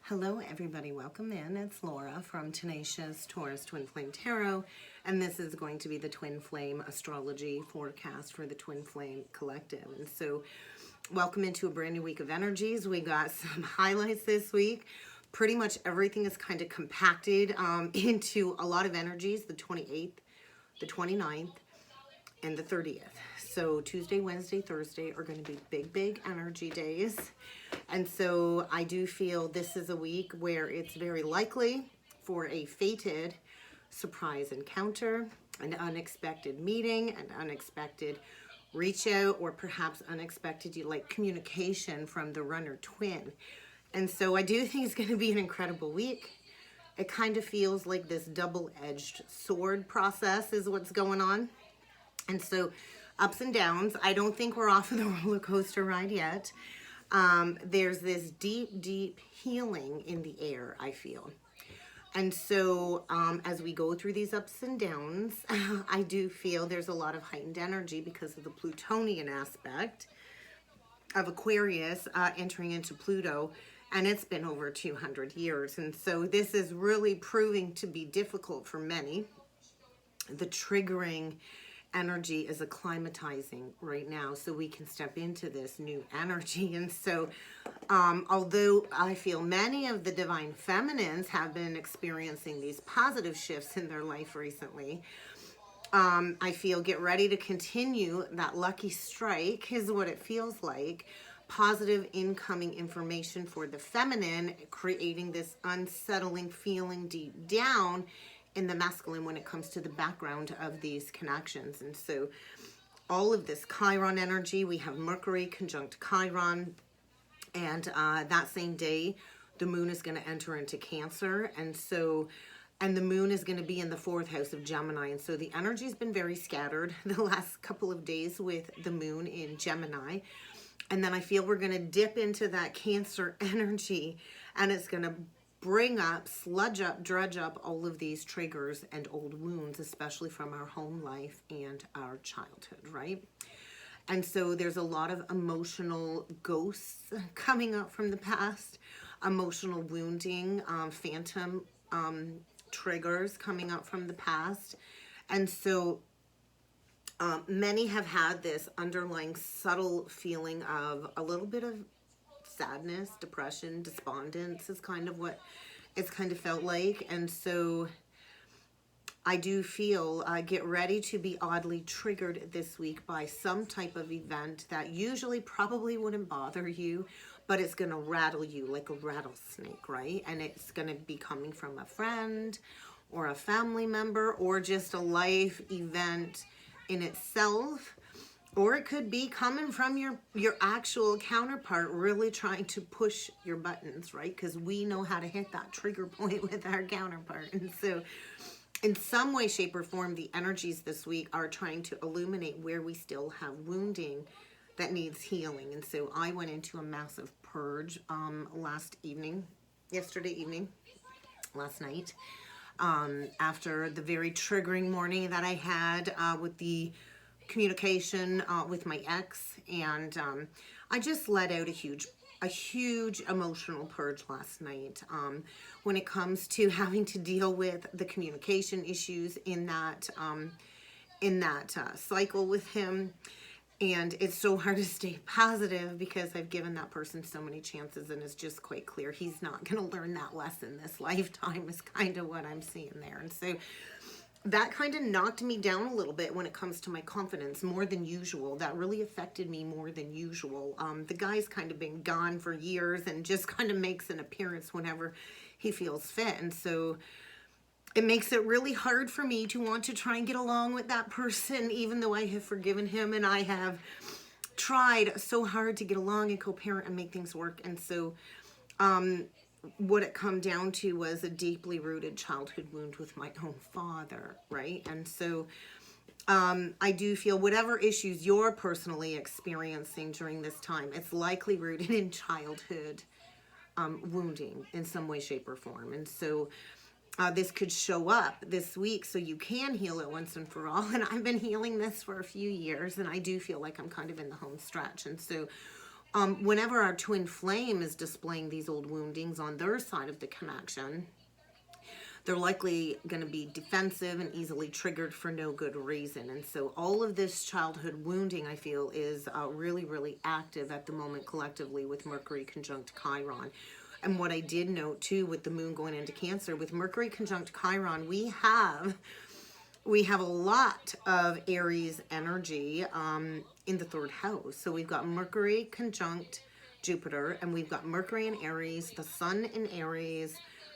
Hello everybody, welcome in. It's Laura from Tenacious Taurus Twin Flame Tarot, and this is going to be the Twin Flame astrology forecast for the Twin Flame Collective. And so welcome into a brand new week of energies. We got some highlights this week. Pretty much everything is kind of compacted into a lot of energies, the 28th, the 29th, and the 30th. So Tuesday, Wednesday, Thursday are going to be big energy days. And so I do feel this is a week where it's very likely for a fated surprise encounter, an unexpected meeting, an unexpected reach out, or perhaps unexpected communication from the runner twin. And so I do think it's going to be an incredible week. It kind of feels like this double-edged sword process is what's going on. And so ups and downs. I don't think we're off of the roller coaster ride yet. There's this deep healing in the air, I feel. And so as we go through these ups and downs, I do feel there's a lot of heightened energy because of the Plutonian aspect of Aquarius entering into Pluto. And it's been over 200 years. And so this is really proving to be difficult for many. The triggering energy is acclimatizing right now so we can step into this new energy. And so although I feel many of the divine feminines have been experiencing these positive shifts in their life recently, I feel get ready to continue. That lucky strike is what it feels like. Positive incoming information for the feminine, creating this unsettling feeling deep down in the masculine when it comes to the background of these connections. And so all of this Chiron energy, we have Mercury conjunct Chiron, and that same day the moon is going to enter into Cancer, and the moon is going to be in the 4th house of Gemini. And so the energy's been very scattered the last couple of days with the moon in Gemini. And then I feel we're going to dip into that Cancer energy, and it's going to bring up, sludge up, dredge up all of these triggers and old wounds, especially from our home life and our childhood, right? And so there's a lot of emotional ghosts coming up from the past, emotional wounding, phantom triggers coming up from the past. And so many have had this underlying subtle feeling of a little bit of sadness, depression, despondence is kind of what it's kind of felt like. And so I do feel get ready to be oddly triggered this week by some type of event that usually probably wouldn't bother you, but it's going to rattle you like a rattlesnake, right? And it's going to be coming from a friend or a family member or just a life event in itself. Or it could be coming from your actual counterpart really trying to push your buttons, right? Because we know how to hit that trigger point with our counterpart. And so in some way, shape, or form, the energies this week are trying to illuminate where we still have wounding that needs healing. And so I went into a massive purge last night, after the very triggering morning that I had with the communication with my ex, and I just let out a huge emotional purge last night when it comes to having to deal with the communication issues in that cycle with him. And it's so hard to stay positive because I've given that person so many chances, and it's just quite clear he's not going to learn that lesson this lifetime is kind of what I'm seeing there. And so that kind of knocked me down a little bit when it comes to my confidence, more than usual. That really affected me more than usual. The guy's kind of been gone for years and just kind of makes an appearance whenever he feels fit. And so it makes it really hard for me to want to try and get along with that person, even though I have forgiven him and I have tried so hard to get along and co-parent and make things work. And so what it come down to was a deeply rooted childhood wound with my own father, right? And so I do feel whatever issues you're personally experiencing during this time, it's likely rooted in childhood wounding in some way, shape, or form. And so this could show up this week so you can heal it once and for all. And I've been healing this for a few years, and I do feel like I'm kind of in the home stretch. And so Whenever our twin flame is displaying these old woundings on their side of the connection, they're likely going to be defensive and easily triggered for no good reason. And so all of this childhood wounding, I feel, is really, really active at the moment collectively with Mercury conjunct Chiron. And what I did note too with the moon going into Cancer, with Mercury conjunct Chiron, we have a lot of Aries energy in the third house. So we've got Mercury conjunct Jupiter, and we've got Mercury in Aries, the Sun in Aries,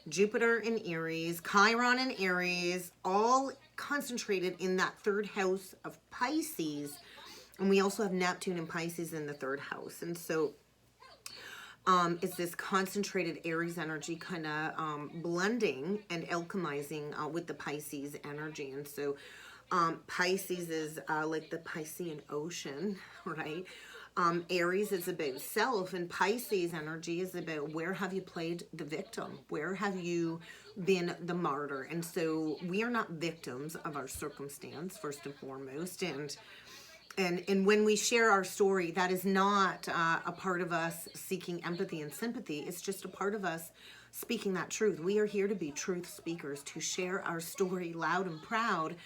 Jupiter in Aries, Chiron in Aries, all concentrated in that third house of Pisces. And we also have Neptune and Pisces in the third house. And so it's this concentrated Aries energy kind of blending and alchemizing with the Pisces energy. And so Pisces is like the Piscean ocean, right? Aries is about self, and Pisces energy is about where have you played the victim? Where have you been the martyr? And so we are not victims of our circumstance, first and foremost. And when we share our story, that is not a part of us seeking empathy and sympathy. It's just a part of us speaking that truth. We are here to be truth speakers, to share our story loud and proud,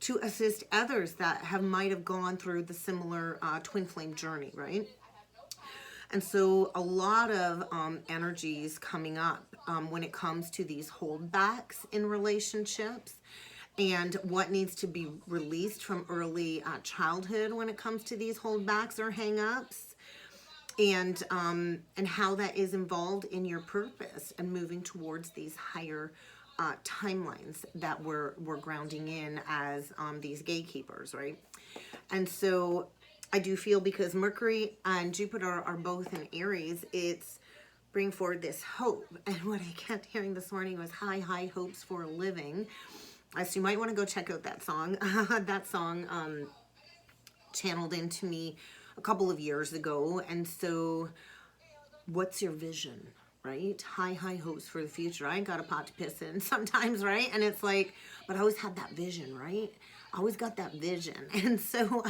to assist others that might have gone through the similar twin flame journey, right? And so a lot of energies coming up when it comes to these holdbacks in relationships, and what needs to be released from early childhood when it comes to these holdbacks or hang-ups, and how that is involved in your purpose and moving towards these higher timelines that we're grounding in as these gatekeepers, right? And so I do feel, because Mercury and Jupiter are both in Aries, it's bring forward this hope. And what I kept hearing this morning was high hopes for a living. So you might want to go check out that song. That song channeled into me a couple of years ago. And so what's your vision, right? High hopes for the future. I ain't got a pot to piss in sometimes, right? And it's like, but I always had that vision, right? I always got that vision. And so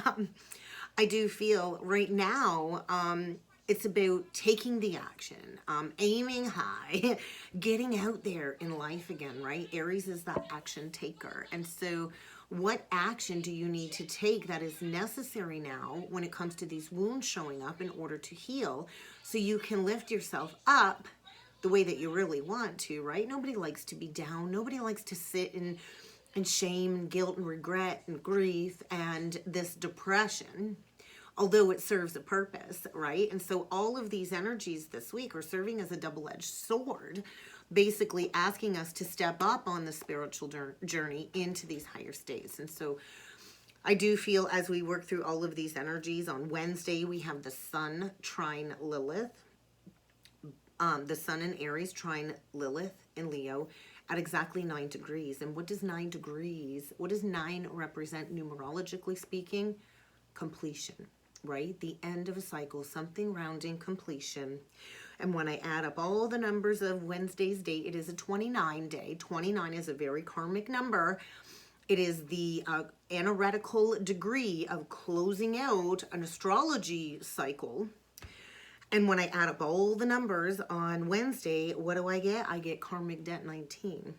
I do feel right now it's about taking the action, aiming high, getting out there in life again, right? Aries is that action taker. And so what action do you need to take that is necessary now when it comes to these wounds showing up in order to heal, so you can lift yourself up the way that you really want to, right? Nobody likes to be down. Nobody likes to sit in shame and guilt and regret and grief and this depression, although it serves a purpose, right? And so all of these energies this week are serving as a double-edged sword, basically asking us to step up on the spiritual journey into these higher states. And so I do feel, as we work through all of these energies, on Wednesday we have the Sun trine Lilith, the Sun in Aries trine Lilith in Leo at exactly 9 degrees. And what does 9 degrees, what does 9 represent numerologically speaking? Completion, right? The end of a cycle, something rounding completion. And when I add up all the numbers of Wednesday's date, it is a 29 day. 29 is a very karmic number. It is the analytical degree of closing out an astrology cycle. And when I add up all the numbers on Wednesday, what do I get? I get karmic debt 19.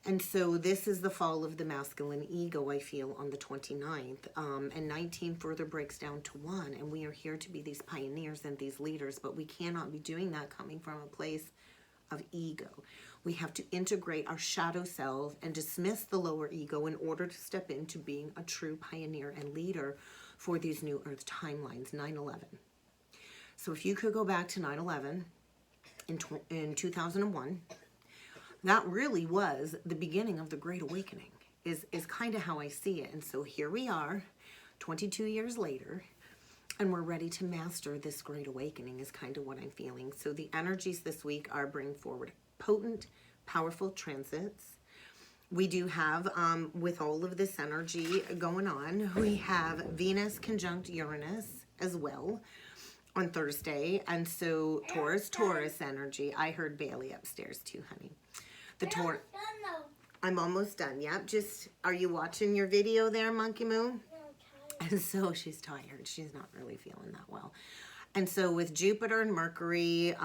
And so this is the fall of the masculine ego, I feel, on the 29th. And 19 further breaks down to 1. And we are here to be these pioneers and these leaders, but we cannot be doing that coming from a place of ego. We have to integrate our shadow self and dismiss the lower ego in order to step into being a true pioneer and leader for these new earth timelines, 9/11. So if you could go back to 9/11 in 2001, that really was the beginning of the Great Awakening, is kind of how I see it. And so here we are, 22 years later, and we're ready to master this Great Awakening is kind of what I'm feeling. So the energies this week are bring forward potent, powerful transits. We do have, with all of this energy going on, we have Venus conjunct Uranus as well on Thursday. And so Taurus energy. I heard Bailey upstairs too, honey. I'm almost done. Yep. Just, are you watching your video there, Monkey Moo? And so she's tired. She's not really feeling that well. And so with Jupiter and Mercury,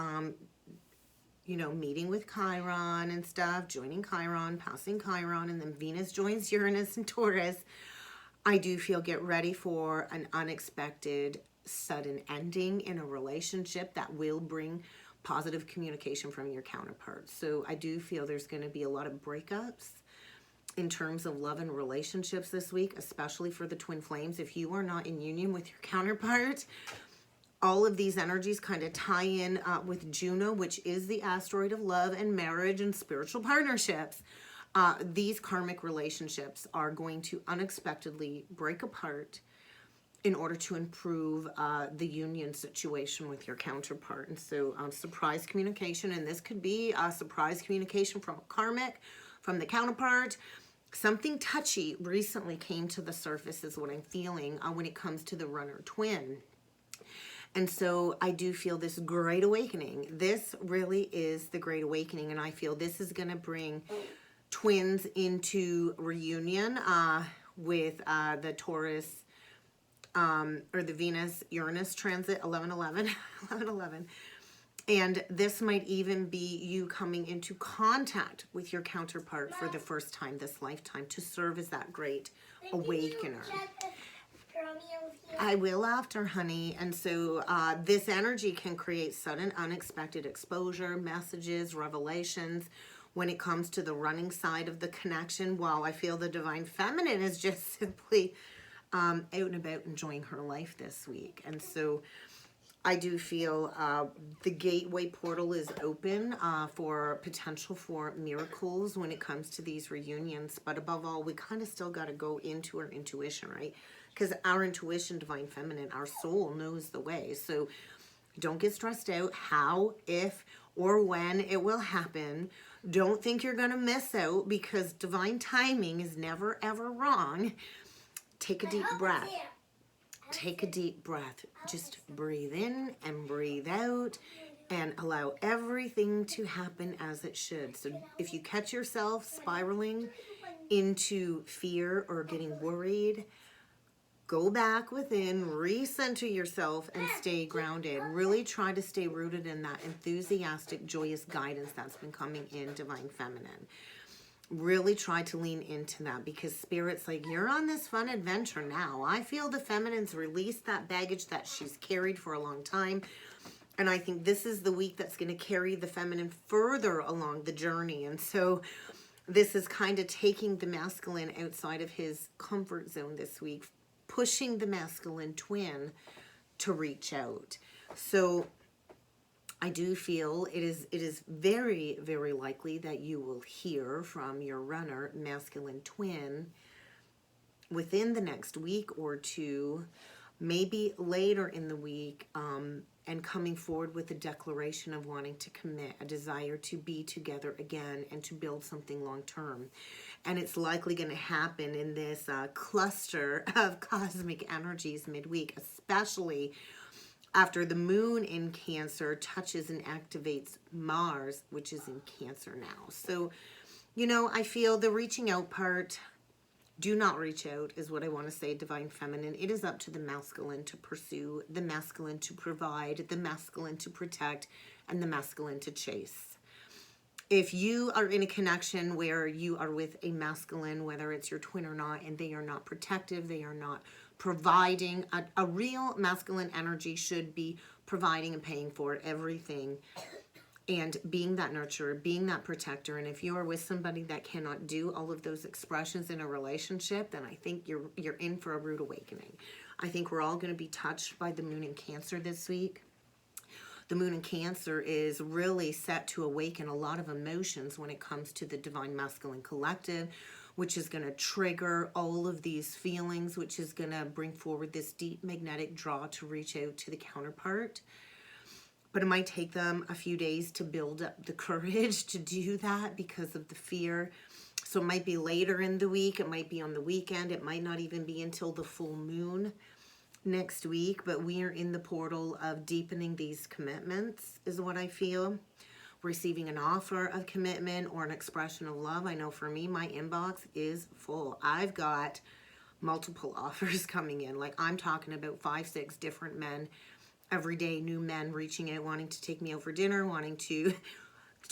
you know, meeting with Chiron and stuff, joining Chiron, passing Chiron, and then Venus joins Uranus and Taurus, I do feel get ready for an unexpected sudden ending in a relationship that will bring positive communication from your counterpart. So I do feel there's going to be a lot of breakups in terms of love and relationships this week, especially for the twin flames. If you are not in union with your counterpart, all of these energies kind of tie in with Juno, which is the asteroid of love and marriage and spiritual partnerships. These karmic relationships are going to unexpectedly break apart in order to improve the union situation with your counterpart. And so surprise communication, and this could be a surprise communication from a karmic, from the counterpart. Something touchy recently came to the surface is what I'm feeling when it comes to the runner twin. And so I do feel this great awakening. This really is the great awakening, and I feel this is going to bring twins into reunion with the Taurus or the Venus-Uranus transit 11-11, 11-11. And this might even be you coming into contact with your counterpart for the first time this lifetime to serve as that great awakener. I will after, honey. And so this energy can create sudden, unexpected exposure, messages, revelations when it comes to the running side of the connection, while I feel the divine feminine is just simply out and about enjoying her life this week. And so I do feel the gateway portal is open for potential for miracles when it comes to these reunions. But above all, we kind of still got to go into our intuition, right? Because our intuition, divine feminine, our soul knows the way. So don't get stressed out how, if, or when it will happen. Don't think you're going to miss out, because divine timing is never, ever wrong. Take a deep breath. Take a deep breath. Just breathe in and breathe out and allow everything to happen as it should. So if you catch yourself spiraling into fear or getting worried, go back within, recenter yourself, and stay grounded. Really try to stay rooted in that enthusiastic, joyous guidance that's been coming in divine feminine. Really try to lean into that, because Spirit's like, you're on this fun adventure now. I feel the feminine's released that baggage that she's carried for a long time. And I think this is the week that's going to carry the feminine further along the journey. And so this is kind of taking the masculine outside of his comfort zone this week, pushing the masculine twin to reach out. So I do feel it is very, very likely that you will hear from your runner masculine twin within the next week or two, maybe later in the week, and coming forward with a declaration of wanting to commit, a desire to be together again and to build something long term. And it's likely going to happen in this cluster of cosmic energies midweek, especially after the moon in Cancer touches and activates Mars, which is in Cancer now. So, you know, I feel the reaching out part, do not reach out is what I want to say, divine feminine. It is up to the masculine to pursue, the masculine to provide, the masculine to protect, and the masculine to chase. If you are in a connection where you are with a masculine, whether it's your twin or not, and they are not protective, they are not providing, a real masculine energy should be providing and paying for everything and being that nurturer, being that protector. And if you are with somebody that cannot do all of those expressions in a relationship, then I think you're in for a rude awakening. I think we're all going to be touched by the moon in Cancer this week. The moon in Cancer is really set to awaken a lot of emotions when it comes to the divine masculine collective, which is going to trigger all of these feelings, which is going to bring forward this deep magnetic draw to reach out to the counterpart. But it might take them a few days to build up the courage to do that because of the fear. So it might be later in the week. It might be on the weekend. It might not even be until the full moon next week. But we are in the portal of deepening these commitments is what I feel. Receiving an offer of commitment or an expression of love. I know for me, my inbox is full. I've got multiple offers coming in. Like I'm talking about 5, 6 different men every day new men reaching out, wanting to take me out for dinner, wanting to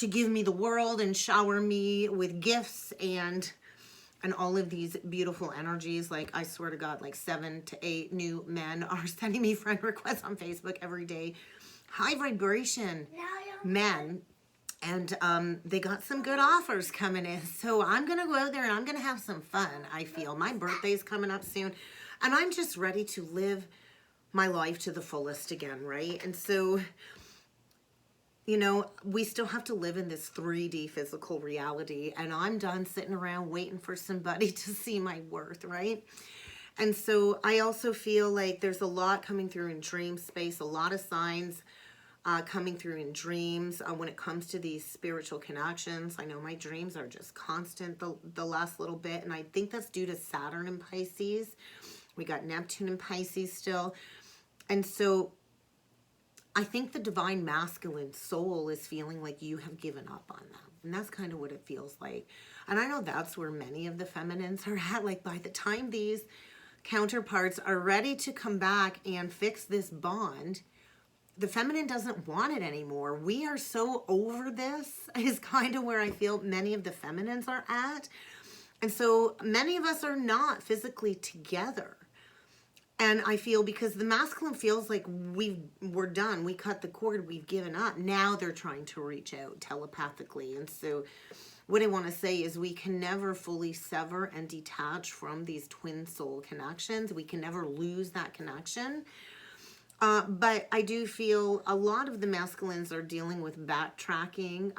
give me the world and shower me with gifts and all of these beautiful energies. Like, I swear to God, like 7 to 8 new men are sending me friend requests on Facebook every day. High vibration men. And they got some good offers coming in. So I'm going to go out there and I'm going to have some fun, I feel. My birthday's coming up soon. And I'm just ready to live my life to the fullest again, right? And so, you know, we still have to live in this 3D physical reality. And I'm done sitting around waiting for somebody to see my worth, right? And so I also feel like there's a lot coming through in dream space, a lot of signs coming through in dreams when it comes to these spiritual connections. I know my dreams are just constant the last little bit, and I think that's due to Saturn in Pisces. We got Neptune in Pisces still. And so I think the divine masculine soul is feeling like you have given up on them. And that's kind of what it feels like. And I know that's where many of the feminines are at. Like, by the time these counterparts are ready to come back and fix this bond, the feminine doesn't want it anymore. We are so over this, is kind of where I feel many of the feminines are at. And so many of us are not physically together. And I feel because the masculine feels like we're done. We cut the cord. We've given up. Now they're trying to reach out telepathically. And so what I want to say is we can never fully sever and detach from these twin soul connections. We can never lose that connection. But I do feel a lot of the masculines are dealing with backtracking,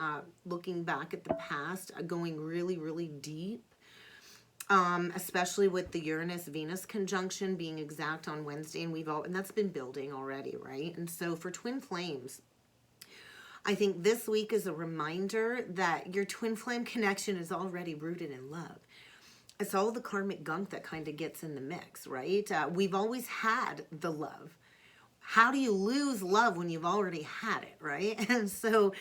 looking back at the past, going really, really deep, especially with the Uranus-Venus conjunction being exact on Wednesday, and that's been building already, right? And so for twin flames, I think this week is a reminder that your twin flame connection is already rooted in love. It's all the karmic gunk that kind of gets in the mix, right? We've always had the love. How do you lose love when you've already had it, right? And so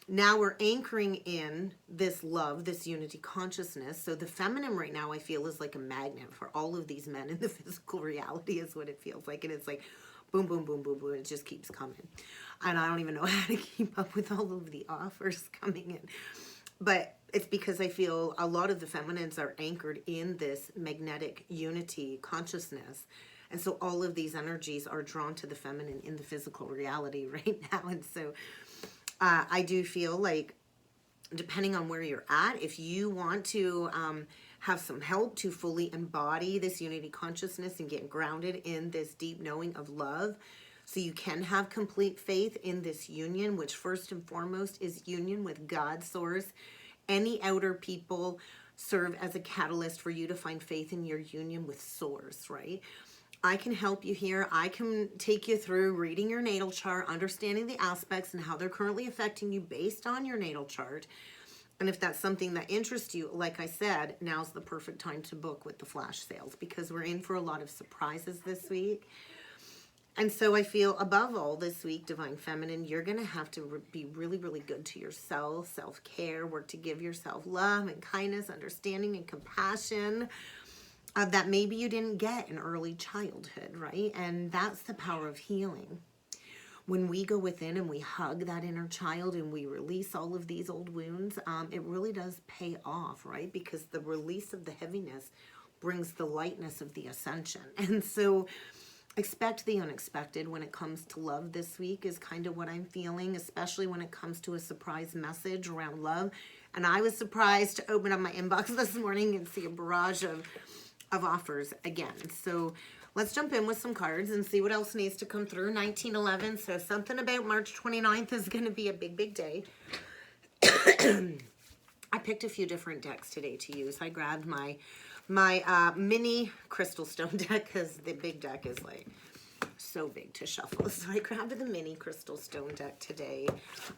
now we're anchoring in this love, this unity consciousness. So the feminine right now, I feel, is like a magnet for all of these men in the physical reality is what it feels like. And it's like boom, boom, boom, boom, boom. It just keeps coming. And I don't even know how to keep up with all of the offers coming in. But it's because I feel a lot of the feminines are anchored in this magnetic unity consciousness. And so all of these energies are drawn to the feminine in the physical reality right now. And so I do feel like, depending on where you're at, if you want to have some help to fully embody this unity consciousness and get grounded in this deep knowing of love, so you can have complete faith in this union, which first and foremost is union with God, source. Any outer people serve as a catalyst for you to find faith in your union with source, right? I can help you here. I can take you through reading your natal chart, understanding the aspects and how they're currently affecting you based on your natal chart. And if that's something that interests you, like I said, now's the perfect time to book with the flash sales, because we're in for a lot of surprises this week. And so I feel, above all, this week, Divine Feminine, you're going to have to be really, really good to yourself, self-care, work to give yourself love and kindness, understanding and compassion that maybe you didn't get in early childhood, right? And that's the power of healing. When we go within and we hug that inner child and we release all of these old wounds, it really does pay off, right? Because the release of the heaviness brings the lightness of the ascension. And so expect the unexpected when it comes to love this week is kind of what I'm feeling, especially when it comes to a surprise message around love. And I was surprised to open up my inbox this morning and see a barrage of offers again. So let's jump in with some cards and see what else needs to come through. 1911, so something about March 29th is going to be a big, big day. I picked a few different decks today to use. I grabbed my mini crystal stone deck because the big deck is like so big to shuffle. So I grabbed the mini crystal stone deck today.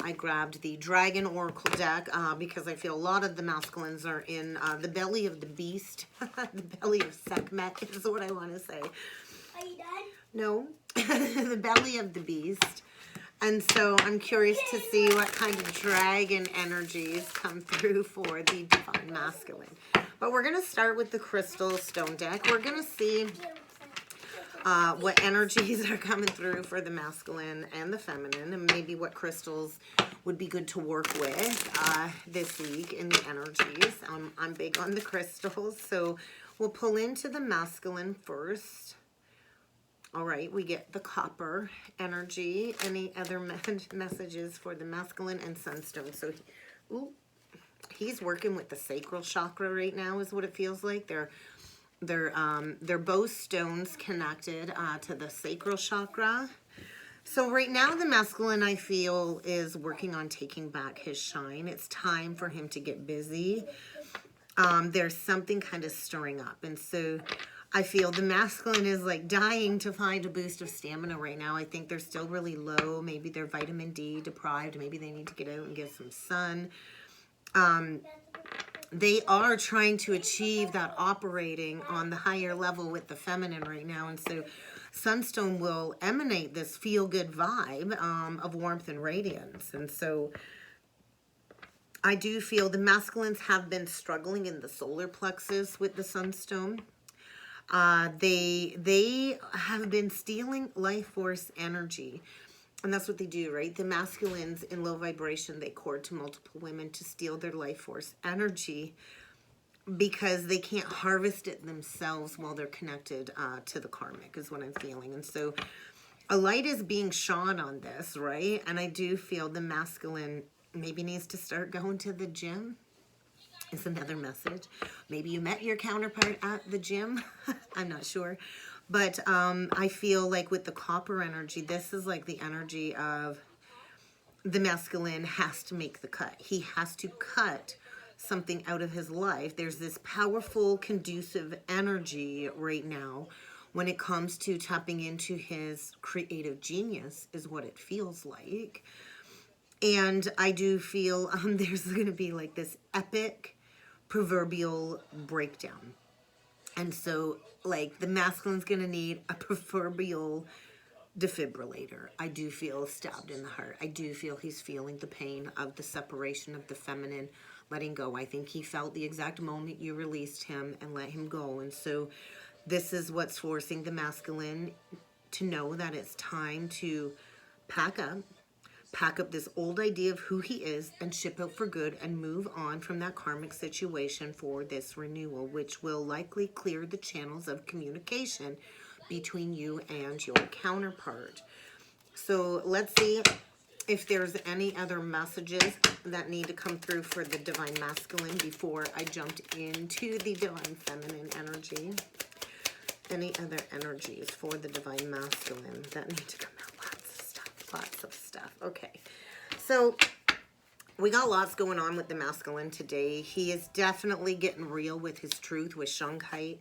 I grabbed the dragon oracle deck because I feel a lot of the masculines are in the belly of the beast. The belly of Sekhmet is what I want to say. Are you done? No. The belly of the beast. And so I'm curious to see what kind of dragon energies come through for the divine masculine. But we're going to start with the crystal stone deck. We're going to see what energies are coming through for the masculine and the feminine, and maybe what crystals would be good to work with this week in the energies. I'm big on the crystals, so we'll pull into the masculine first. All right, we get the copper energy. Any other messages for the masculine and sunstone? So, he's working with the sacral chakra right now, is what it feels like. They're both stones connected to the sacral chakra. So right now the masculine, I feel, is working on taking back his shine. It's time for him to get busy. There's something kind of stirring up. And so I feel the masculine is like dying to find a boost of stamina right now. I think they're still really low. Maybe they're vitamin D deprived. Maybe they need to get out and get some sun. They are trying to achieve that operating on the higher level with the feminine right now. And so Sunstone will emanate this feel-good vibe of warmth and radiance. And so I do feel the masculines have been struggling in the solar plexus with the Sunstone. They have been stealing life force energy. And that's what they do, right? The masculines in low vibration, they court to multiple women to steal their life force energy because they can't harvest it themselves while they're connected to the karmic, is what I'm feeling. And so a light is being shone on this, right? And I do feel the masculine maybe needs to start going to the gym. Is another message. Maybe you met your counterpart at the gym. I'm not sure. But I feel like with the copper energy, this is like the energy of the masculine has to make the cut. He has to cut something out of his life. There's this powerful, conducive energy right now when it comes to tapping into his creative genius, is what it feels like. And I do feel there's going to be like this epic proverbial breakdown. And so, like, the masculine's going to need a proverbial defibrillator. I do feel stabbed in the heart. I do feel he's feeling the pain of the separation of the feminine, letting go. I think he felt the exact moment you released him and let him go. And so this is what's forcing the masculine to know that it's time to pack up this old idea of who he is and ship out for good and move on from that karmic situation for this renewal, which will likely clear the channels of communication between you and your counterpart. So let's see if there's any other messages that need to come through for the divine masculine before I jumped into the divine feminine energy. Any other energies for the divine masculine that need to come out? Lots of stuff. Okay, so we got lots going on with the masculine today. He is definitely getting real with his truth with Shanghai.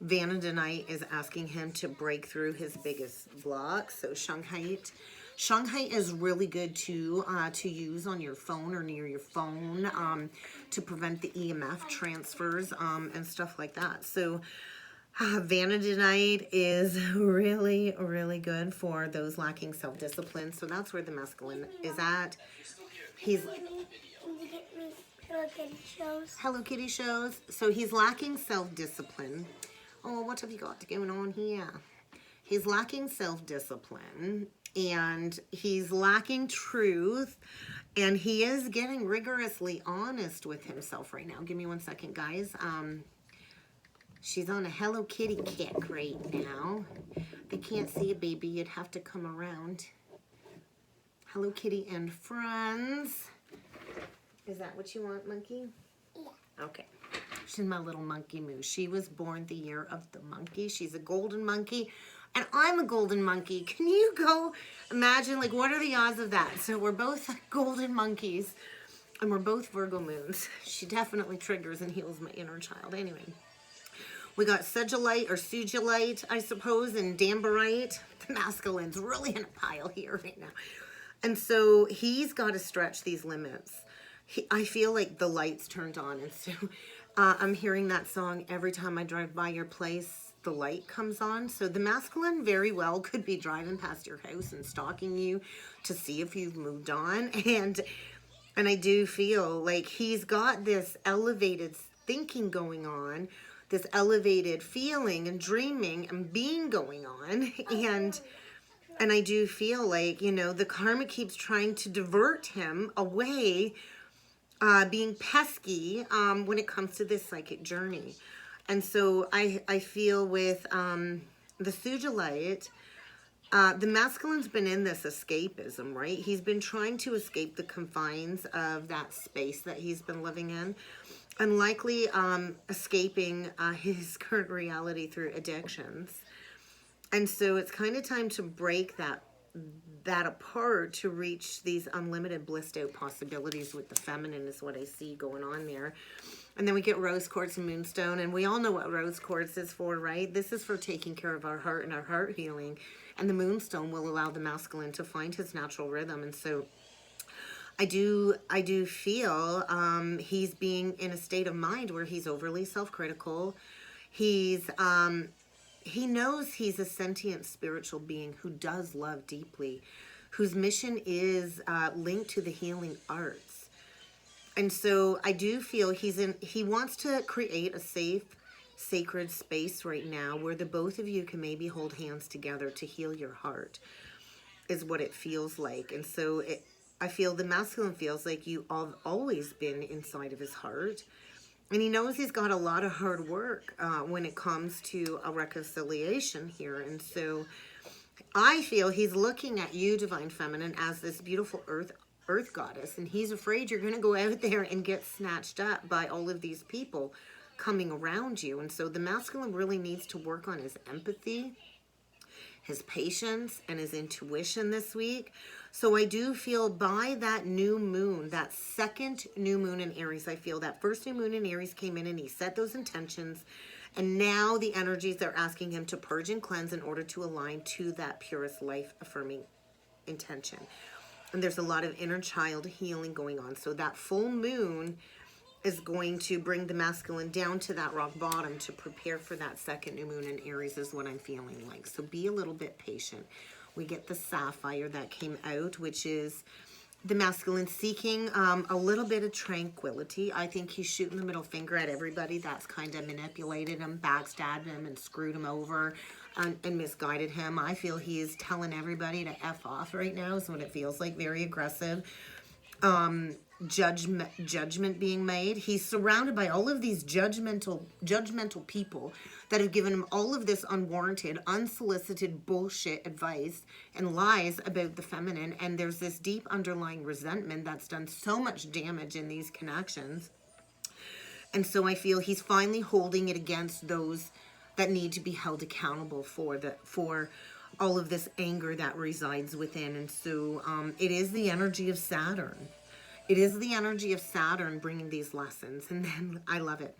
Vanadinite is asking him to break through his biggest block. So Shanghai is really good to use on your phone or near your phone to prevent the EMF transfers and stuff like that. So Vanadinite is really, really good for those lacking self-discipline. So that's where the masculine is at. He's Hello Kitty shows. Hello Kitty shows. So he's lacking self-discipline. Oh, what have you got going on here? He's lacking self-discipline and he's lacking truth, and he is getting rigorously honest with himself right now. Give me 1 second, guys. She's on a Hello Kitty kick right now. I can't see a baby. You'd have to come around. Hello Kitty and friends. Is that what you want, monkey? Yeah. Okay. She's my little monkey moose. She was born the year of the monkey. She's a golden monkey. And I'm a golden monkey. Can you go imagine, like, what are the odds of that? So we're both golden monkeys. And we're both Virgo moons. She definitely triggers and heals my inner child. Anyway. We got Sedulite or Sugilite, I suppose, and Dambarite. The masculine's really in a pile here right now. And so he's got to stretch these limits. I feel like the light's turned on. And so I'm hearing that song every time I drive by your place, the light comes on. So the masculine very well could be driving past your house and stalking you to see if you've moved on. And I do feel like he's got this elevated thinking going on this elevated feeling and dreaming and being going on. And I do feel like, you know, the karmic keeps trying to divert him away, being pesky when it comes to this psychic journey. And so I feel with the Sujilite, the masculine's been in this escapism, right? He's been trying to escape the confines of that space that he's been living in, and likely escaping his current reality through addictions. And so it's kind of time to break that apart to reach these unlimited blissed out possibilities with the feminine is what I see going on there. And then we get rose quartz and moonstone, and we all know what rose quartz is for, right? This is for taking care of our heart and our heart healing. And the moonstone will allow the masculine to find his natural rhythm. And so I do feel he's being in a state of mind where he's overly self-critical. He knows he's a sentient spiritual being who does love deeply, whose mission is linked to the healing arts. And so I do feel he wants to create a safe, sacred space right now where the both of you can maybe hold hands together to heal your heart, is what it feels like. And so I feel the masculine feels like you have always been inside of his heart. And he knows he's got a lot of hard work when it comes to a reconciliation here. And so I feel he's looking at you, Divine Feminine, as this beautiful earth goddess. And he's afraid you're going to go out there and get snatched up by all of these people coming around you. And so the masculine really needs to work on his empathy, his patience, and his intuition this week. So I do feel by that new moon, that second new moon in Aries, I feel that first new moon in Aries came in and he set those intentions. And now the energies are asking him to purge and cleanse in order to align to that purest life affirming intention. And there's a lot of inner child healing going on. So that full moon is going to bring the masculine down to that rock bottom to prepare for that second new moon in Aries is what I'm feeling like. So be a little bit patient. We get the sapphire that came out, which is the masculine seeking a little bit of tranquility. I think he's shooting the middle finger at everybody that's kind of manipulated him, backstabbed him, and screwed him over and misguided him. I feel he is telling everybody to F off right now is what it feels like. Very aggressive. Judgment being made. He's surrounded by all of these judgmental people that have given him all of this unwarranted, unsolicited bullshit advice and lies about the feminine. And there's this deep underlying resentment that's done so much damage in these connections. And so I feel he's finally holding it against those that need to be held accountable for all of this anger that resides within. And so it is the energy of Saturn. It is the energy of Saturn bringing these lessons. And then I love it.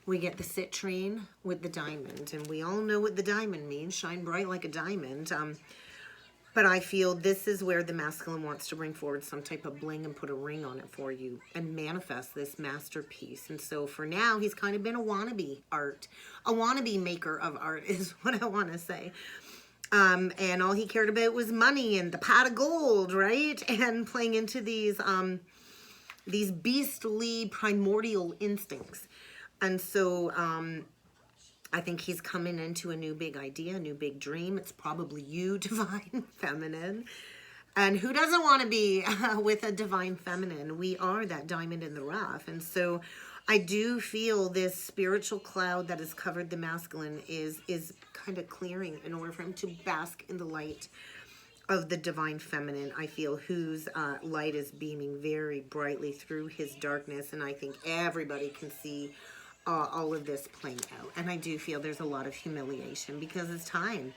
We get the citrine with the diamond. And we all know what the diamond means. Shine bright like a diamond. But I feel this is where the masculine wants to bring forward some type of bling and put a ring on it for you and manifest this masterpiece. And so for now, he's kind of been a wannabe maker of art is what I want to say. And all he cared about was money and the pot of gold, right? And playing into these beastly primordial instincts. And so I think he's coming into a new big idea, a new big dream. It's probably you, Divine Feminine. And who doesn't want to be with a Divine Feminine? We are that diamond in the rough. And so I do feel this spiritual cloud that has covered the masculine is kind of clearing in order for him to bask in the light of the Divine Feminine, I feel, whose light is beaming very brightly through his darkness. And I think everybody can see all of this playing out. And I do feel there's a lot of humiliation because it's time.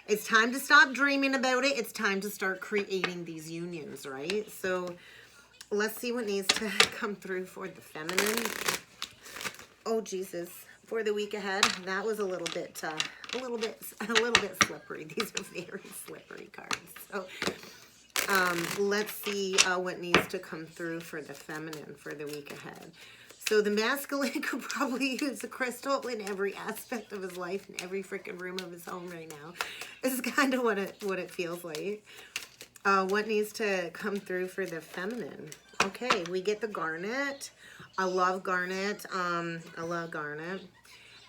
It's time to stop dreaming about it. It's time to start creating these unions, right? So let's see what needs to come through for the feminine. Oh, Jesus. For the week ahead, that was a little bit slippery. These are very slippery cards. So let's see what needs to come through for the feminine for the week ahead. So the masculine could probably use a crystal in every aspect of his life, in every freaking room of his home right now. This is kind of what it feels like. What needs to come through for the feminine? Okay, we get the garnet. I love garnet.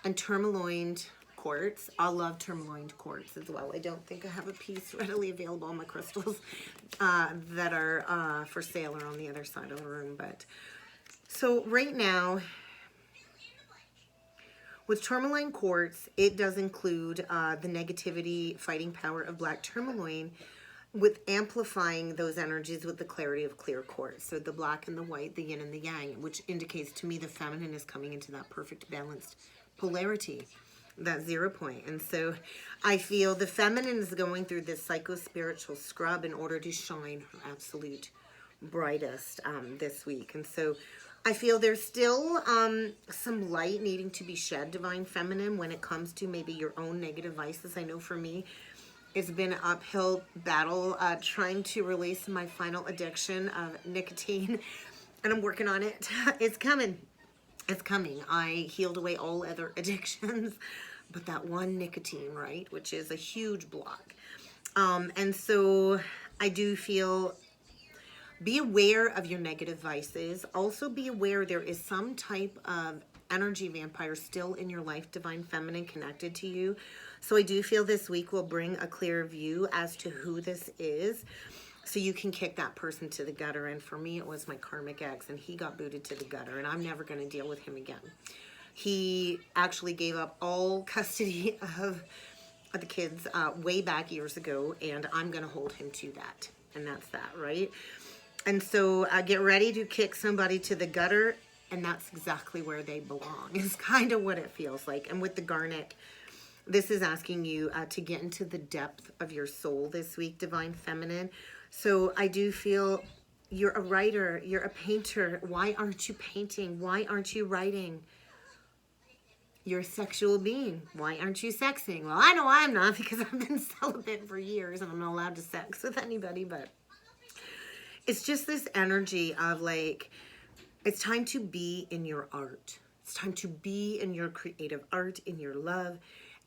and tourmalined quartz. I love tourmalined quartz as well. I don't think I have a piece readily available on my crystals that are for sale or on the other side of the room. But so right now, with tourmaline quartz, it does include the negativity fighting power of black tourmaline, with amplifying those energies with the clarity of clear quartz. So the black and the white, the yin and the yang, which indicates to me the feminine is coming into that perfect balanced polarity, that 0 point. And so I feel the feminine is going through this psycho-spiritual scrub in order to shine her absolute brightest this week. And so I feel there's still some light needing to be shed, divine feminine, when it comes to maybe your own negative vices. I know for me, it's been an uphill battle trying to release my final addiction of nicotine, and I'm working on it. It's coming. It's coming. I healed away all other addictions, but that one nicotine, right, which is a huge block. And so I do feel, be aware of your negative vices. Also be aware there is some type of energy vampire still in your life, divine feminine, connected to you. So I do feel this week will bring a clear view as to who this is, so you can kick that person to the gutter. And for me, it was my karmic ex, and he got booted to the gutter, and I'm never going to deal with him again. He actually gave up all custody of the kids way back years ago, and I'm going to hold him to that. And that's that, right? And so get ready to kick somebody to the gutter, and that's exactly where they belong. It's kind of what it feels like. And with the garnet, this is asking you to get into the depth of your soul this week, divine feminine. So I do feel you're a writer, you're a painter. Why aren't you painting? Why aren't you writing? You're a sexual being. Why aren't you sexing? Well, I know I'm not, because I've been celibate for years and I'm not allowed to sex with anybody, but it's just this energy of like, it's time to be in your art. It's time to be in your creative art, in your love,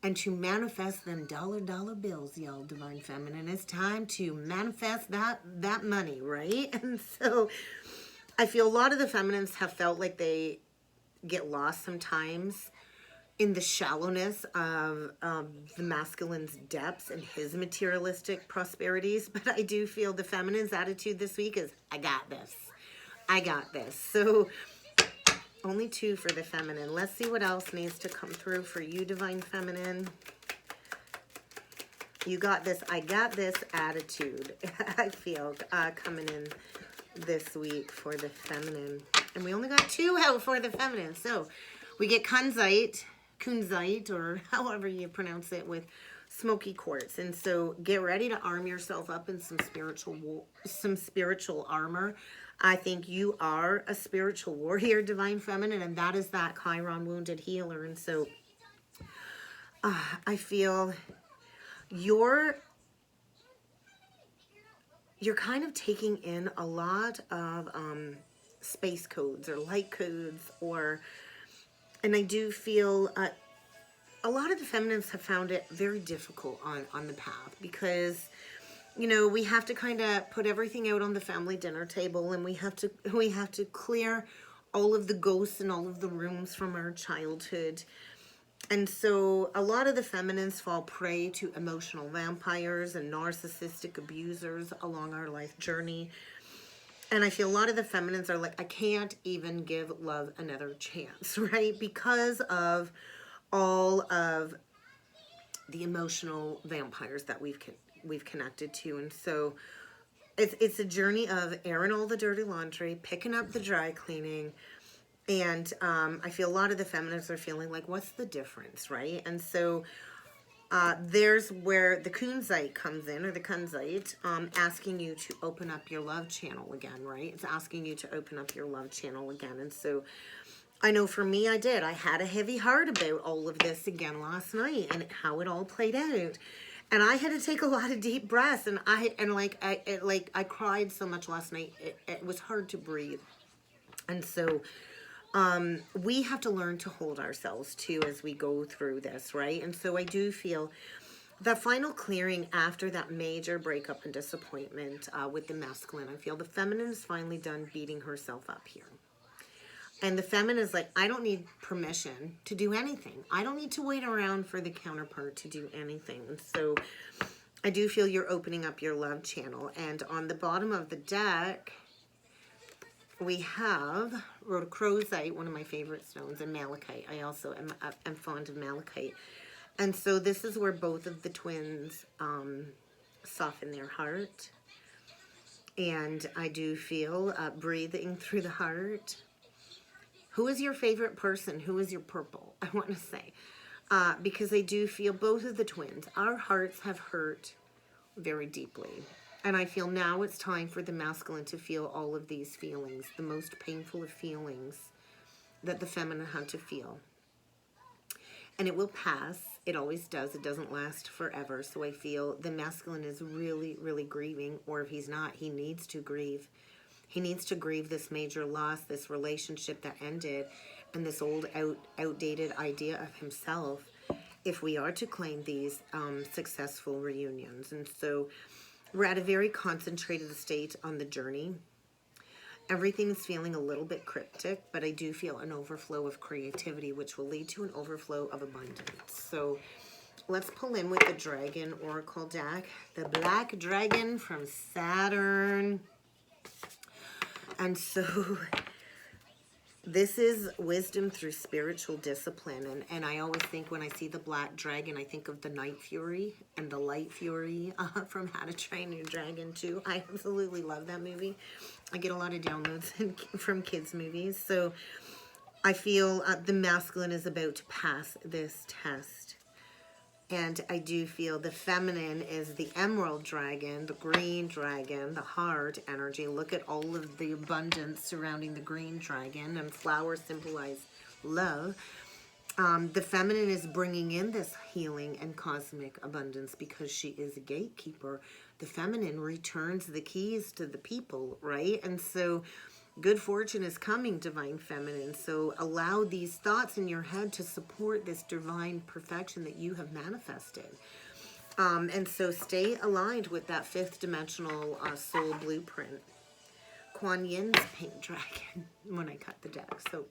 and to manifest them dollar bills, y'all, divine feminine. It's time to manifest that money, right? And so I feel a lot of the feminines have felt like they get lost sometimes in the shallowness of the masculine's depths and his materialistic prosperities. But I do feel the feminine's attitude this week is, I got this. I got this. So only 2 for the feminine. Let's see what else needs to come through for you, divine feminine. You got this. I got this attitude, I feel, coming in this week for the feminine. And we only got 2 out for the feminine. So we get kunzite, or however you pronounce it, with smoky quartz. And so get ready to arm yourself up in some spiritual armor. I think you are a spiritual warrior, divine feminine, and that is that Chiron wounded healer. And so I feel you're kind of taking in a lot of space codes or light codes, and I do feel a lot of the feminines have found it very difficult on the path, because you know, we have to kind of put everything out on the family dinner table, and we have to clear all of the ghosts and all of the rooms from our childhood. And so a lot of the feminines fall prey to emotional vampires and narcissistic abusers along our life journey. And I feel a lot of the feminines are like, I can't even give love another chance, right? Because of all of the emotional vampires that we've connected to. And so it's a journey of airing all the dirty laundry, picking up the dry cleaning, and I feel a lot of the feminists are feeling like, what's the difference, right? And so there's where the kunzite comes in, or the kunzite, asking you to open up your love channel again, right? It's asking you to open up your love channel again. And so I know for me, I did. I had a heavy heart about all of this again last night and how it all played out. And I had to take a lot of deep breaths, and I cried so much last night. It was hard to breathe. And so we have to learn to hold ourselves too as we go through this, right? And so I do feel the final clearing after that major breakup and disappointment with the masculine. I feel the feminine is finally done beating herself up here. And the feminine is like, I don't need permission to do anything. I don't need to wait around for the counterpart to do anything. And so I do feel you're opening up your love channel. And on the bottom of the deck, we have rhodochrosite, one of my favorite stones, and malachite. I also am fond of malachite. And so this is where both of the twins soften their heart. And I do feel breathing through the heart. Who is your favorite person? Who is your purple? I want to say. Because I do feel both of the twins, our hearts have hurt very deeply. And I feel now it's time for the masculine to feel all of these feelings, the most painful of feelings that the feminine had to feel. And it will pass. It always does. It doesn't last forever. So I feel the masculine is really, really grieving. Or if he's not, he needs to grieve. He needs to grieve this major loss, this relationship that ended, and this old, outdated idea of himself, if we are to claim these successful reunions. And so we're at a very concentrated state on the journey. Everything is feeling a little bit cryptic, but I do feel an overflow of creativity, which will lead to an overflow of abundance. So let's pull in with the Dragon Oracle deck, the Black Dragon from Saturn. And so this is wisdom through spiritual discipline. And I always think when I see the Black Dragon, I think of the Night Fury and the Light Fury from How to Train Your Dragon too. I absolutely love that movie. I get a lot of downloads from kids' movies. So I feel the masculine is about to pass this test. And I do feel the feminine is the emerald dragon, the green dragon, the heart energy. Look at all of the abundance surrounding the green dragon, and flowers symbolize love. The feminine is bringing in this healing and cosmic abundance because she is a gatekeeper. The feminine returns the keys to the people, right? And so good fortune is coming, divine feminine. So allow these thoughts in your head to support this divine perfection that you have manifested. And so stay aligned with that fifth dimensional soul blueprint. Kuan Yin's pink dragon when I cut the deck. So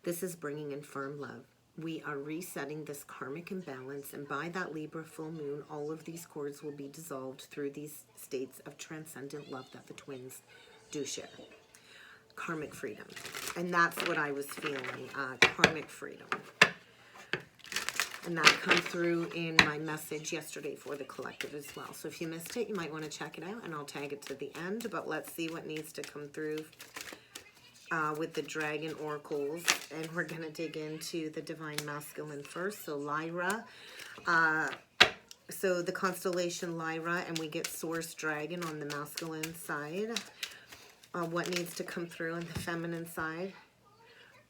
this is bringing in firm love. We are resetting this karmic imbalance, and by that Libra full moon, all of these cords will be dissolved through these states of transcendent love that the twins do share. Karmic freedom. And that's what I was feeling, karmic freedom. And that comes through in my message yesterday for the collective as well. So if you missed it, you might want to check it out, and I'll tag it to the end. But let's see what needs to come through with the dragon oracles. And we're going to dig into the divine masculine first. So Lyra. So the constellation Lyra, and we get source dragon on the masculine side. What needs to come through on the feminine side?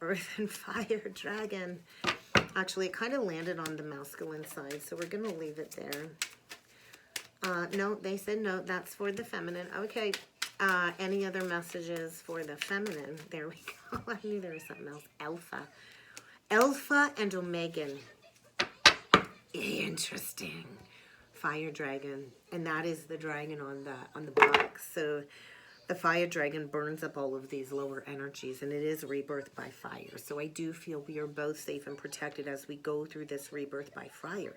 Earth and fire dragon. Actually, it kind of landed on the masculine side, so we're going to leave it there. No, they said no, that's for the feminine. Okay, any other messages for the feminine? There we go. I knew there was something else. Alpha. Alpha and Omega. Interesting. Fire dragon. And that is the dragon on the box. So the fire dragon burns up all of these lower energies, and it is rebirth by fire. So I do feel we are both safe and protected as we go through this rebirth by fire.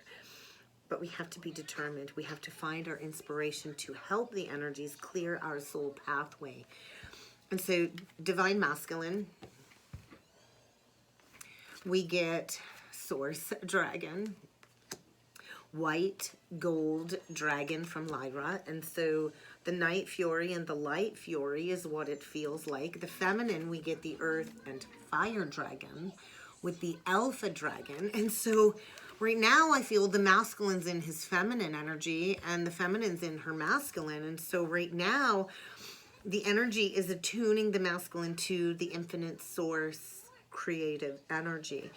But we have to be determined. We have to find our inspiration to help the energies clear our soul pathway. And so divine masculine, we get source dragon, white gold dragon from Lyra. And so the night fury and the light fury is what it feels like. The feminine, we get the earth and fire dragon with the alpha dragon. And so right now I feel the masculine's in his feminine energy and the feminine's in her masculine. And so right now the energy is attuning the masculine to the infinite source creative energy.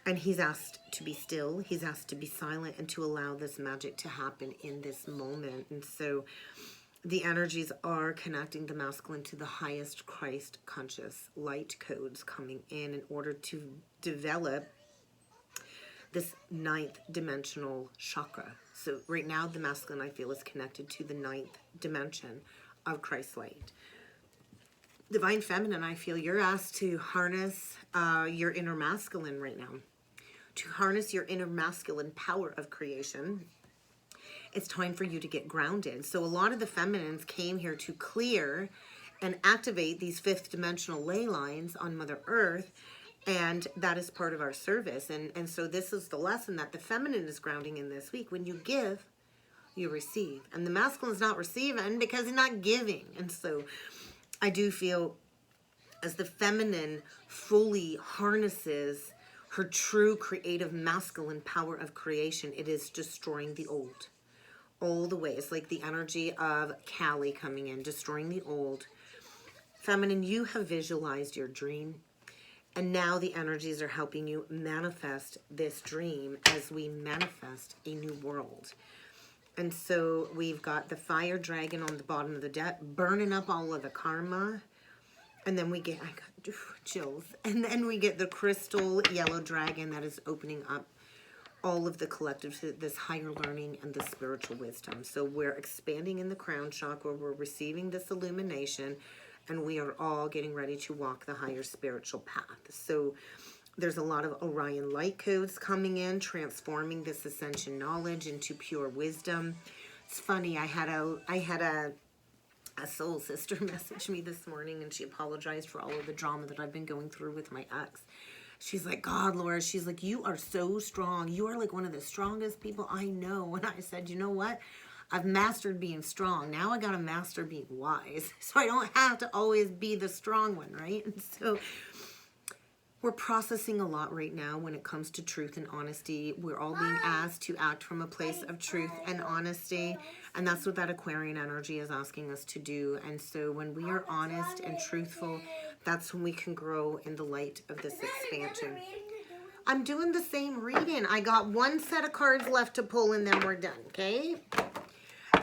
And he's asked to be still, he's asked to be silent, and to allow this magic to happen in this moment. And so the energies are connecting the masculine to the highest Christ conscious light codes coming in order to develop this ninth dimensional chakra. So right now the masculine, I feel, is connected to the ninth dimension of Christ light. Divine Feminine, I feel you're asked to harness your inner masculine right now. To harness your inner masculine power of creation. It's time for you to get grounded. So a lot of the feminines came here to clear and activate these fifth dimensional ley lines on Mother Earth. And that is part of our service. And so this is the lesson that the feminine is grounding in this week. When you give, you receive. And the masculine is not receiving because he's not giving. And so I do feel as the feminine fully harnesses her true creative masculine power of creation, it is destroying the old. All the way. It's like the energy of Kali coming in, destroying the old. Feminine, you have visualized your dream. And now the energies are helping you manifest this dream as we manifest a new world. And so we've got the fire dragon on the bottom of the deck, burning up all of the karma. And then we get, I got chills. And then we get the crystal yellow dragon that is opening up all of the collective to this higher learning and the spiritual wisdom. So we're expanding in the crown chakra. We're receiving this illumination. And we are all getting ready to walk the higher spiritual path. So there's a lot of Orion light codes coming in, transforming this ascension knowledge into pure wisdom. It's funny, I had a soul sister message me this morning, and she apologized for all of the drama that I've been going through with my ex. She's like, God, Laura, she's like, you are so strong. You are like one of the strongest people I know. And I said, you know what? I've mastered being strong. Now I got to master being wise. So I don't have to always be the strong one, right? And so we're processing a lot right now when it comes to truth and honesty. We're all being asked to act from a place of truth and honesty. And that's what that Aquarian energy is asking us to do. And so when we are honest and truthful, that's when we can grow in the light of this expansion. I'm doing the same reading. I got one set of cards left to pull and then we're done, okay?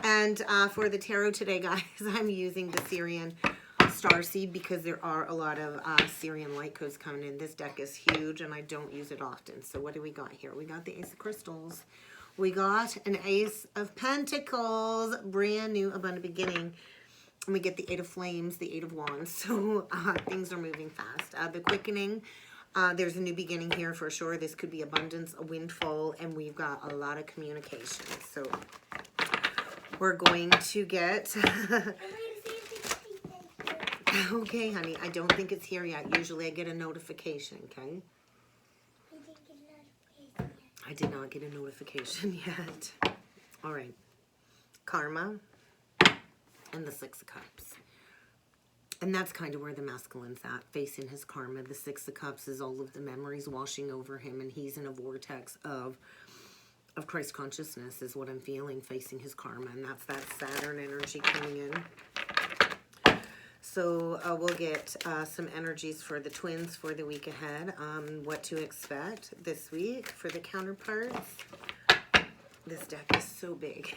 And for the tarot today, guys, I'm using the Syrian Starseed because there are a lot of Syrian light codes coming in. This deck is huge and I don't use it often. So what do we got here? We got the Ace of Crystals. We got an Ace of Pentacles, brand new, abundant beginning. And we get the Eight of Flames, the Eight of Wands. So things are moving fast. The Quickening, there's a new beginning here for sure. This could be abundance, a windfall, and we've got a lot of communication. So we're going to get... Okay, honey, I don't think it's here yet. Usually I get a notification, okay? I did not get a notification yet. All right. Karma and the Six of Cups. And that's kind of where the masculine's at, facing his karma. The Six of Cups is all of the memories washing over him, and he's in a vortex of Christ consciousness is what I'm feeling, facing his karma. And that's that Saturn energy coming in. So we'll get some energies for the twins for the week ahead. What to expect this week for the counterparts. This deck is so big.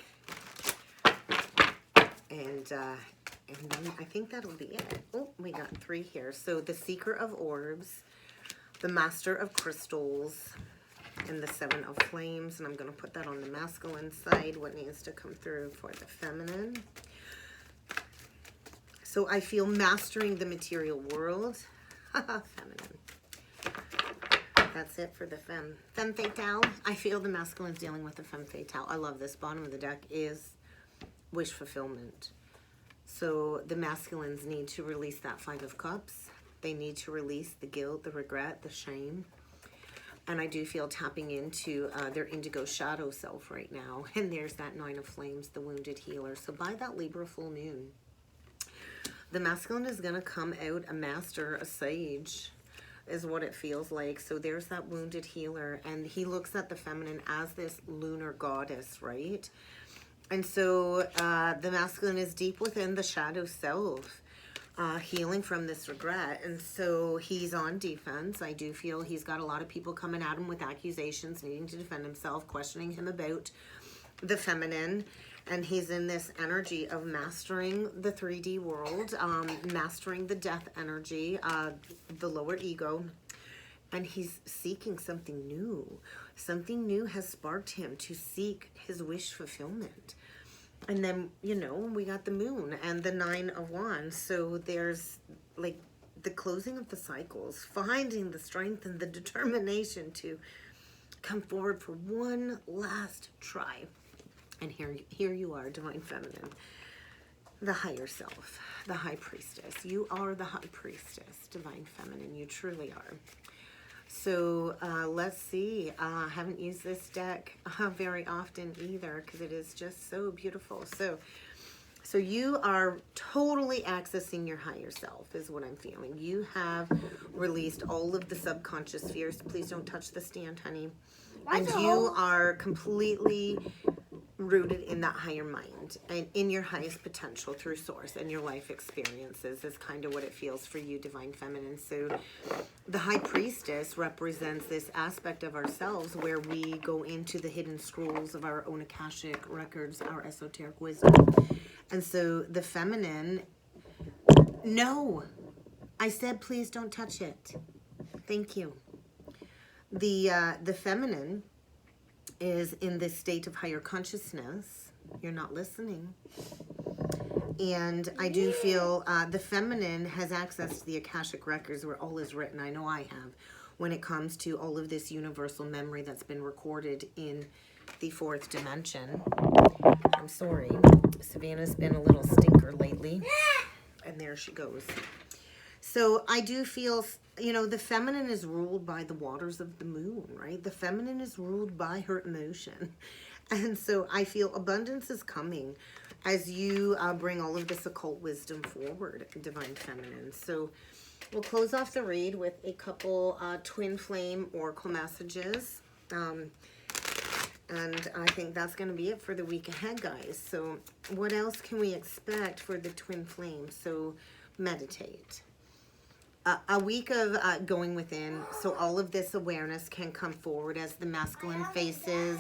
And then I think that'll be it. Oh, we got 3 here. So the Seeker of Orbs, the Master of Crystals, and the Seven of Flames. And I'm going to put that on the masculine side. What needs to come through for the feminine? So I feel mastering the material world. Feminine. That's it for the femme. Femme fatale. I feel the masculine's dealing with the femme fatale. I love this. Bottom of the deck is wish fulfillment. So the masculines need to release that Five of Cups. They need to release the guilt, the regret, the shame. And I do feel tapping into their indigo shadow self right now. And there's that Nine of Flames, the wounded healer. So by that Libra full moon, the masculine is going to come out a master, a sage, is what it feels like. So there's that wounded healer. And he looks at the feminine as this lunar goddess, right? And so the masculine is deep within the shadow self, healing from this regret. And so he's on defense. I do feel he's got a lot of people coming at him with accusations, needing to defend himself, questioning him about the feminine. And he's in this energy of mastering the 3D world, mastering the death energy, the lower ego. And he's seeking something new. Something new has sparked him to seek his wish fulfillment. And then, you know, we got the moon and the Nine of Wands. So there's like the closing of the cycles, finding the strength and the determination to come forward for one last try. And here you are, Divine Feminine, the higher self, the High Priestess. You are the High Priestess, Divine Feminine. You truly are. So let's see. I haven't used this deck very often either because it is just so beautiful. So you are totally accessing your higher self is what I'm feeling. You have released all of the subconscious fears. Please don't touch the stand, honey. And you are completely rooted in that higher mind and in your highest potential through source and your life experiences is kind of what it feels for you, Divine Feminine. So the High Priestess represents this aspect of ourselves where we go into the hidden scrolls of our own Akashic records, our esoteric wisdom. And so the feminine, no, I said please don't touch it. Thank you. The feminine is in this state of higher consciousness. You're not listening. And I do feel the feminine has access to the Akashic records where all is written. I know I have, when it comes to all of this universal memory that's been recorded in the fourth dimension. I'm sorry. Savannah's been a little stinker lately. And there she goes. So I do feel, you know, the feminine is ruled by the waters of the moon, right? The feminine is ruled by her emotion. And so I feel abundance is coming as you bring all of this occult wisdom forward, Divine Feminine. So we'll close off the read with a couple twin flame oracle messages. And I think that's going to be it for the week ahead, guys. So what else can we expect for the twin flame? So meditate. A week of going within, so all of this awareness can come forward as the masculine faces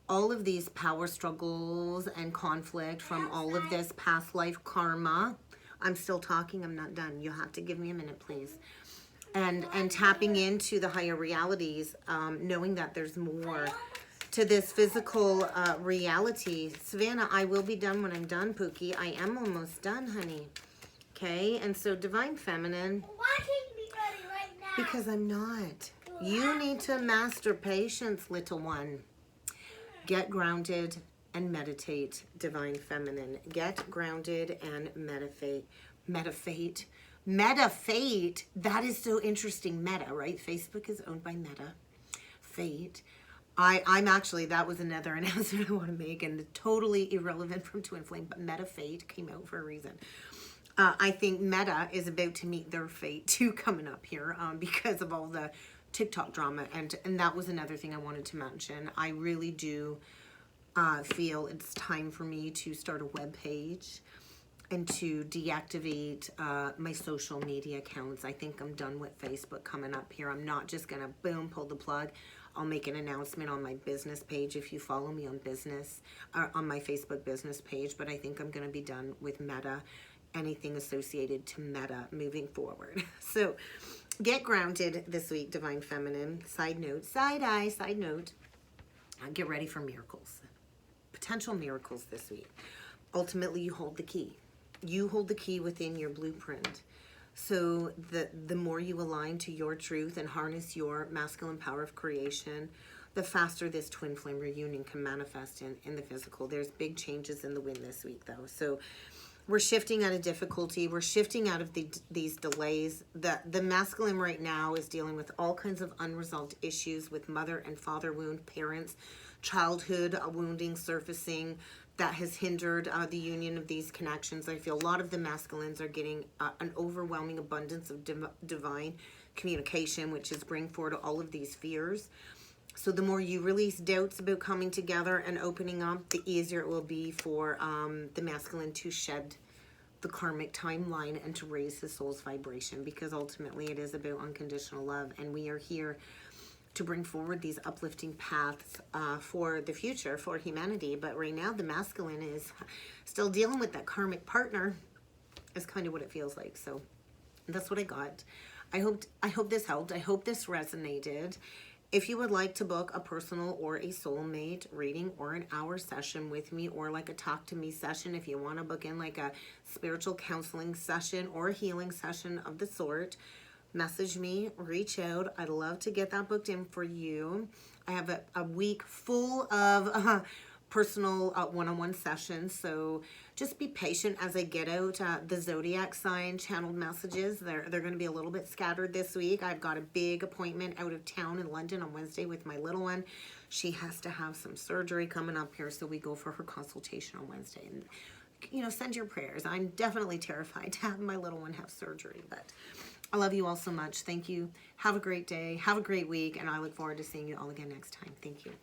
all of these power struggles and conflict from all of this past life karma. I'm still talking, I'm not done. You have to give me a minute, please. And tapping into the higher realities, knowing that there's more to this physical reality. Savannah, I will be done when I'm done, Pookie. I am almost done, honey. Okay, and so Divine Feminine. Why can't you be ready right now? Because I'm not. You need to master patience, little one. Get grounded and meditate, Divine Feminine. Get grounded and meditate. Meta-fate. That is so interesting. Meta, right? Facebook is owned by Meta. Fate. I'm actually, that was another announcement I want to make, and totally irrelevant from Twin Flame, but Meta-fate came out for a reason. I think Meta is about to meet their fate too coming up here because of all the TikTok drama, and that was another thing I wanted to mention. I really do feel it's time for me to start a web page and to deactivate my social media accounts. I think I'm done with Facebook coming up here. I'm not just gonna boom pull the plug. I'll make an announcement on my business page if you follow me on business on my Facebook business page, but I think I'm gonna be done with Meta, anything associated to Meta moving forward. So get grounded this week, Divine Feminine. Side note, side eye, side note. Get ready for miracles. Potential miracles this week. Ultimately, you hold the key. You hold the key within your blueprint. So the more you align to your truth and harness your masculine power of creation, the faster this twin flame reunion can manifest in the physical. There's big changes in the wind this week, though. So we're shifting out of difficulty. We're shifting out of these delays. The masculine right now is dealing with all kinds of unresolved issues with mother and father wound, parents, childhood wounding surfacing that has hindered the union of these connections. I feel a lot of the masculines are getting an overwhelming abundance of divine communication, which is bringing forward all of these fears. So the more you release doubts about coming together and opening up, the easier it will be for the masculine to shed the karmic timeline and to raise his soul's vibration, because ultimately it is about unconditional love, and we are here to bring forward these uplifting paths for the future, for humanity. But right now the masculine is still dealing with that karmic partner, is kind of what it feels like. So that's what I got. I hope this helped. I hope this resonated. If you would like to book a personal or a soulmate reading or an hour session with me, or like a talk to me session, if you want to book in like a spiritual counseling session or a healing session of the sort, message me, reach out. I'd love to get that booked in for you. I have a week full of personal one-on-one sessions, so just be patient as I get out the zodiac sign channeled messages. They're going to be a little bit scattered this week. I've got a big appointment out of town in London on Wednesday with my little one. She has to have some surgery coming up here, so we go for her consultation on Wednesday. And you know, send your prayers. I'm definitely terrified to have my little one have surgery, but I love you all so much. Thank you. Have a great day. Have a great week, and I look forward to seeing you all again next time. Thank you.